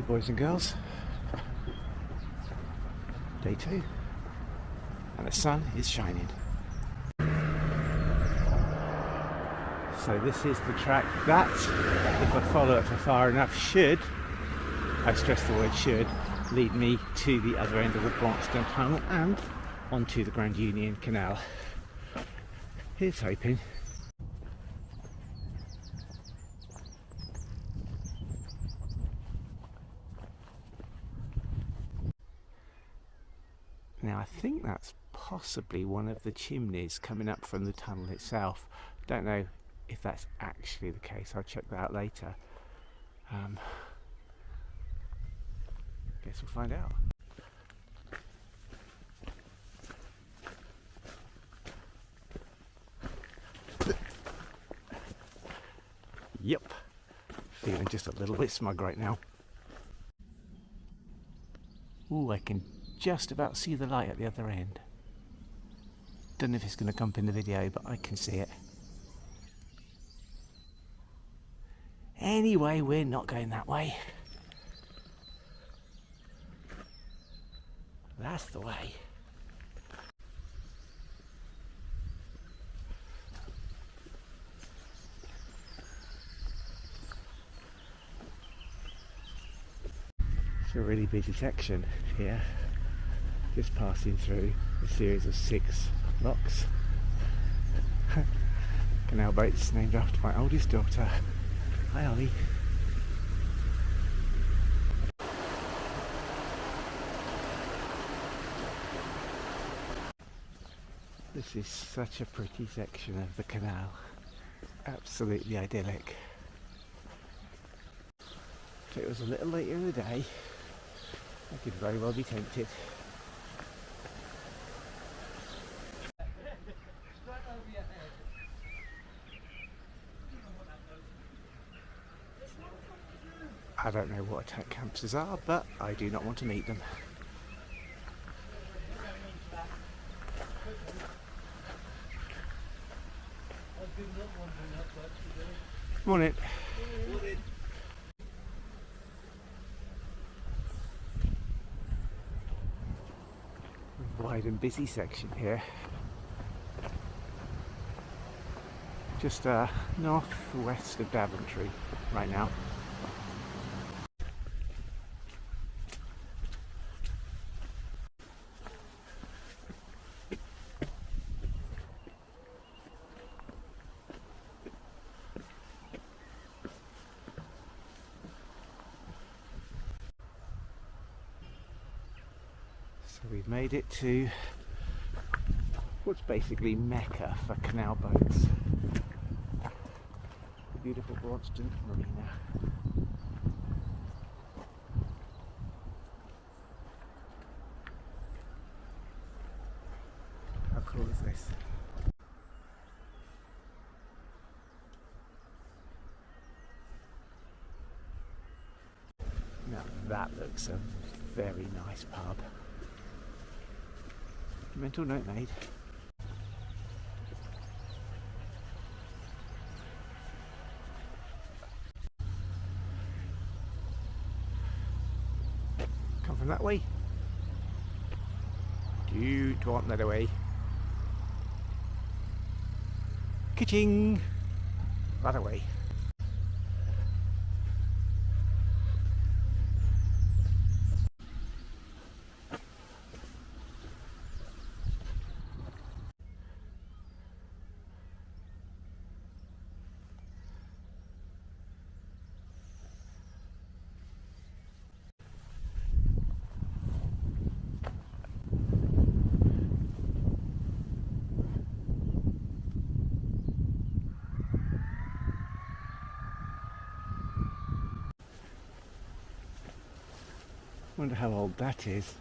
boys and girls. Day 2, and the sun is shining. So this is the track that, if I follow it for far enough, should, I stress the word should, lead me to the other end of the Brompton Tunnel and onto the Grand Union Canal. Here's hoping. Now I think that's possibly one of the chimneys coming up from the tunnel itself. Don't know if that's actually the case, I'll check that out later. Guess we'll find out. Yep, feeling just a little bit smug right now. Ooh, I can just about see the light at the other end. Don't know if it's going to come up in the video, but I can see it. Anyway, we're not going that way. That's the way. It's a really busy section here. Just passing through a series of 6 locks. Canal boats named after my oldest daughter. Hi Ollie. This is such a pretty section of the canal. Absolutely idyllic. If it was a little later in the day, I could very well be tempted. I don't know what attack campers are, but I do not want to meet them. Morning. Morning. Wide and busy section here. Just northwest of Daventry right now. So we've made it to what's basically Mecca for canal boats. The beautiful Brompton Marina. How cool is this? Now that looks a very nice pub. Mental note made. Come from that way. Do you want that away? Ka-ching! That away. Wonder how old that is.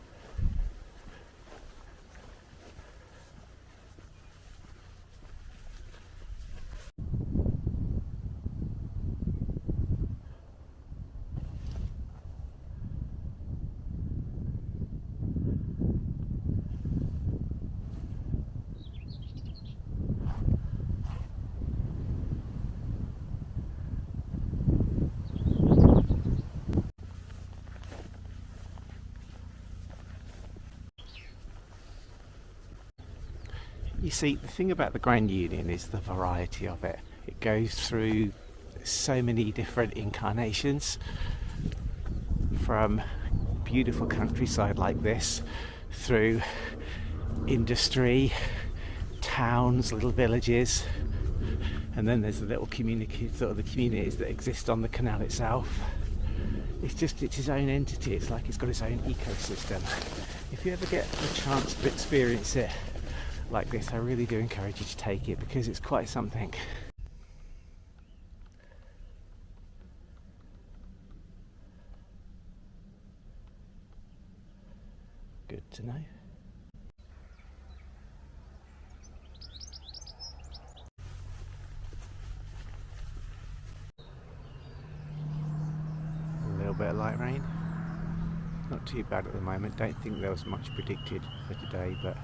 You see, the thing about the Grand Union is the variety of it. It goes through so many different incarnations, from beautiful countryside like this, through industry, towns, little villages, and then there's the little communities, sort of the communities that exist on the canal itself. It's its own entity. It's like it's got its own ecosystem. If you ever get a chance to experience it like this, I really do encourage you to take it, because it's quite something. Good to know. A little bit of light rain. Not too bad at the moment. Don't think there was much predicted for today, but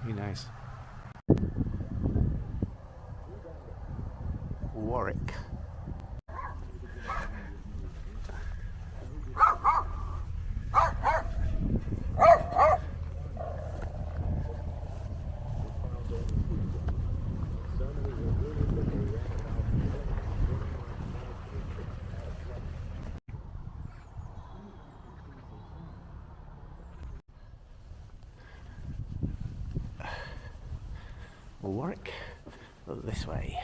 who knows. Warwick. Warwick, this way.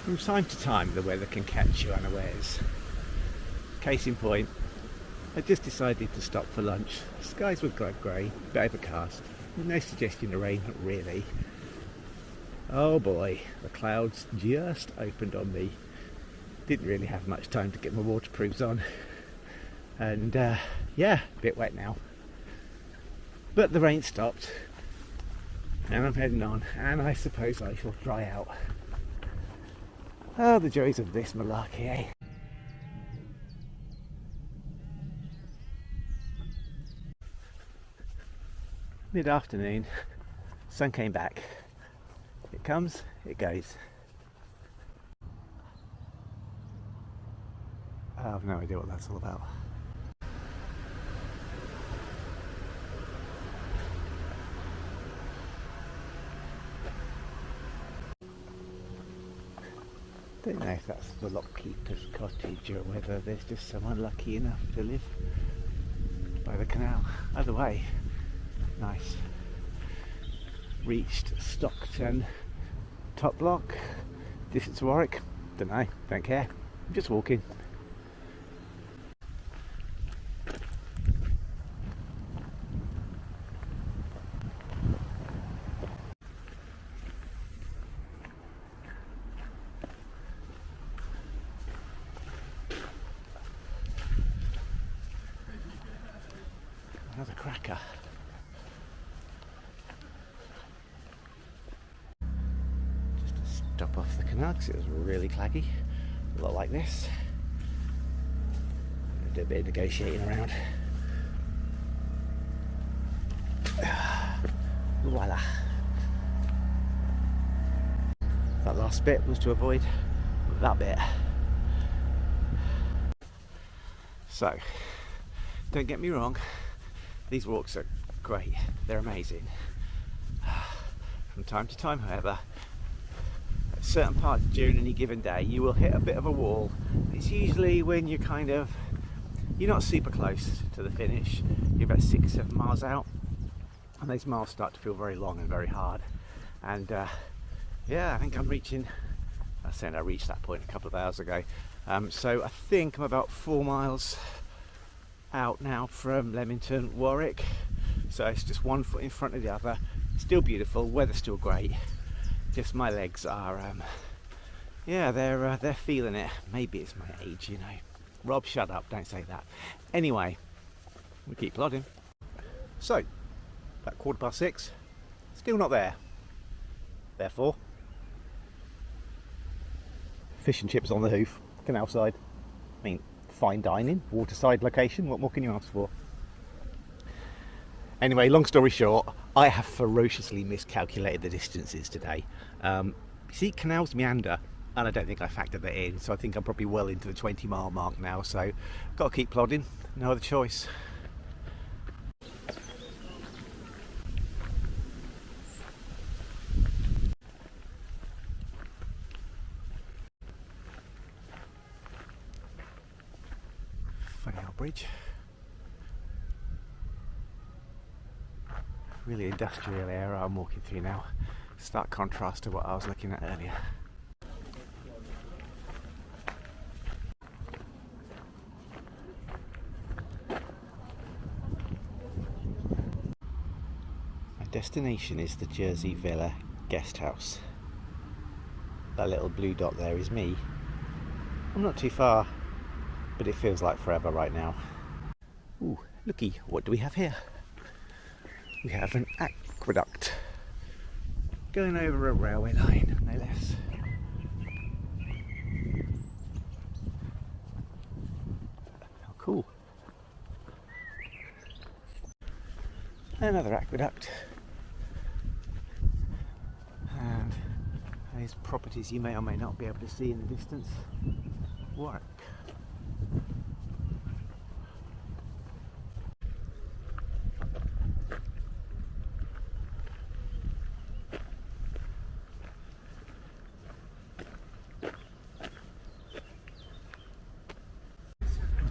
From time to time the weather can catch you unawares. Case in point, I just decided to stop for lunch. Skies were grey, bit overcast, no suggestion of rain, not really. Oh boy, the clouds just opened on me. Didn't really have much time to get my waterproofs on. And yeah, a bit wet now, but the rain stopped and I'm heading on, and I suppose I shall dry out. Oh, the joys of this malarkey, eh? Mid-afternoon, sun came back. It comes, it goes. I have no idea what that's all about. Don't know if that's the lockkeeper's cottage or whether there's just someone lucky enough to live by the canal. Either way, nice. Reached Stockton top block. Distance to Warwick, don't know, don't care. I'm just walking. Another cracker. Just to stop off the canal because it was really claggy. A lot like this. Do a bit of negotiating around. Voila. That last bit was to avoid that bit. So, don't get me wrong. These walks are great, they're amazing. From time to time, however, at certain parts during any given day, you will hit a bit of a wall. It's usually when you're you're not super close to the finish. You're about 6-7 miles out, and those miles start to feel very long and very hard. And yeah, I think I'm reaching, I was saying I reached that point a couple of hours ago. So I think I'm about 4 miles out now from Leamington, Warwick, so it's just one foot in front of the other. Still beautiful, weather's still great, just my legs are yeah, they're feeling it. Maybe it's my age, you know. Rob, shut up, don't say that. Anyway, we keep plodding. So about 6:15, still not there. Therefore, fish and chips on the hoof, canal side. I mean, fine dining, waterside location, what more can you ask for? Anyway, long story short, I have ferociously miscalculated the distances today. You see, canals meander and I don't think I factored that in, so I think I'm probably well into the 20-mile mark now, so got to keep plodding, no other choice. Funny old bridge. Really industrial area I'm walking through now. Stark contrast to what I was looking at earlier. My destination is the Jersey Villa guest house. That little blue dot there is me. I'm not too far, but it feels like forever right now. Ooh, looky, what do we have here? We have an aqueduct going over a railway line, no less. How cool. Another aqueduct. And these properties you may or may not be able to see in the distance. Warwick.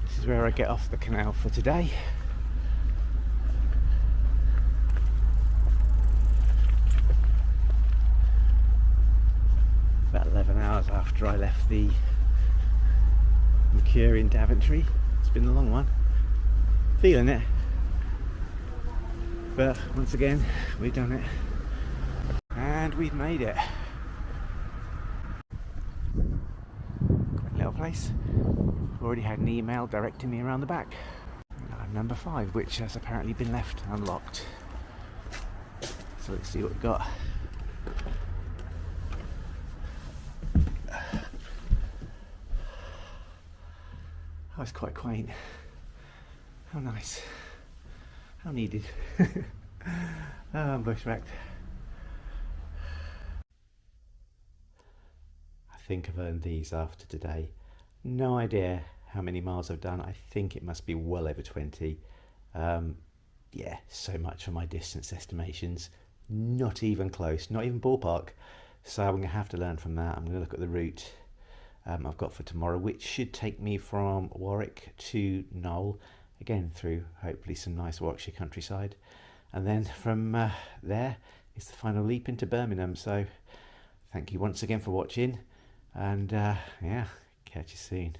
This is where I get off the canal for today. About 11 hours after I left the Mercure in Daventry. It's been a long one. Feeling it. But once again, we've done it. And we've made it. Great little place. Already had an email directing me around the back. Number 5, which has apparently been left unlocked. So let's see what we've got. Oh, it's quite quaint. How nice. How needed. Oh, I'm bushwhacked. I think I've earned these after today. No idea how many miles I've done. I think it must be well over 20. Yeah, so much for my distance estimations. Not even close, not even ballpark. So I'm going to have to learn from that. I'm going to look at the route I've got for tomorrow, which should take me from Warwick to Knoll, again through hopefully some nice Warwickshire countryside, and then from there is the final leap into Birmingham. So thank you once again for watching, and yeah, catch you soon.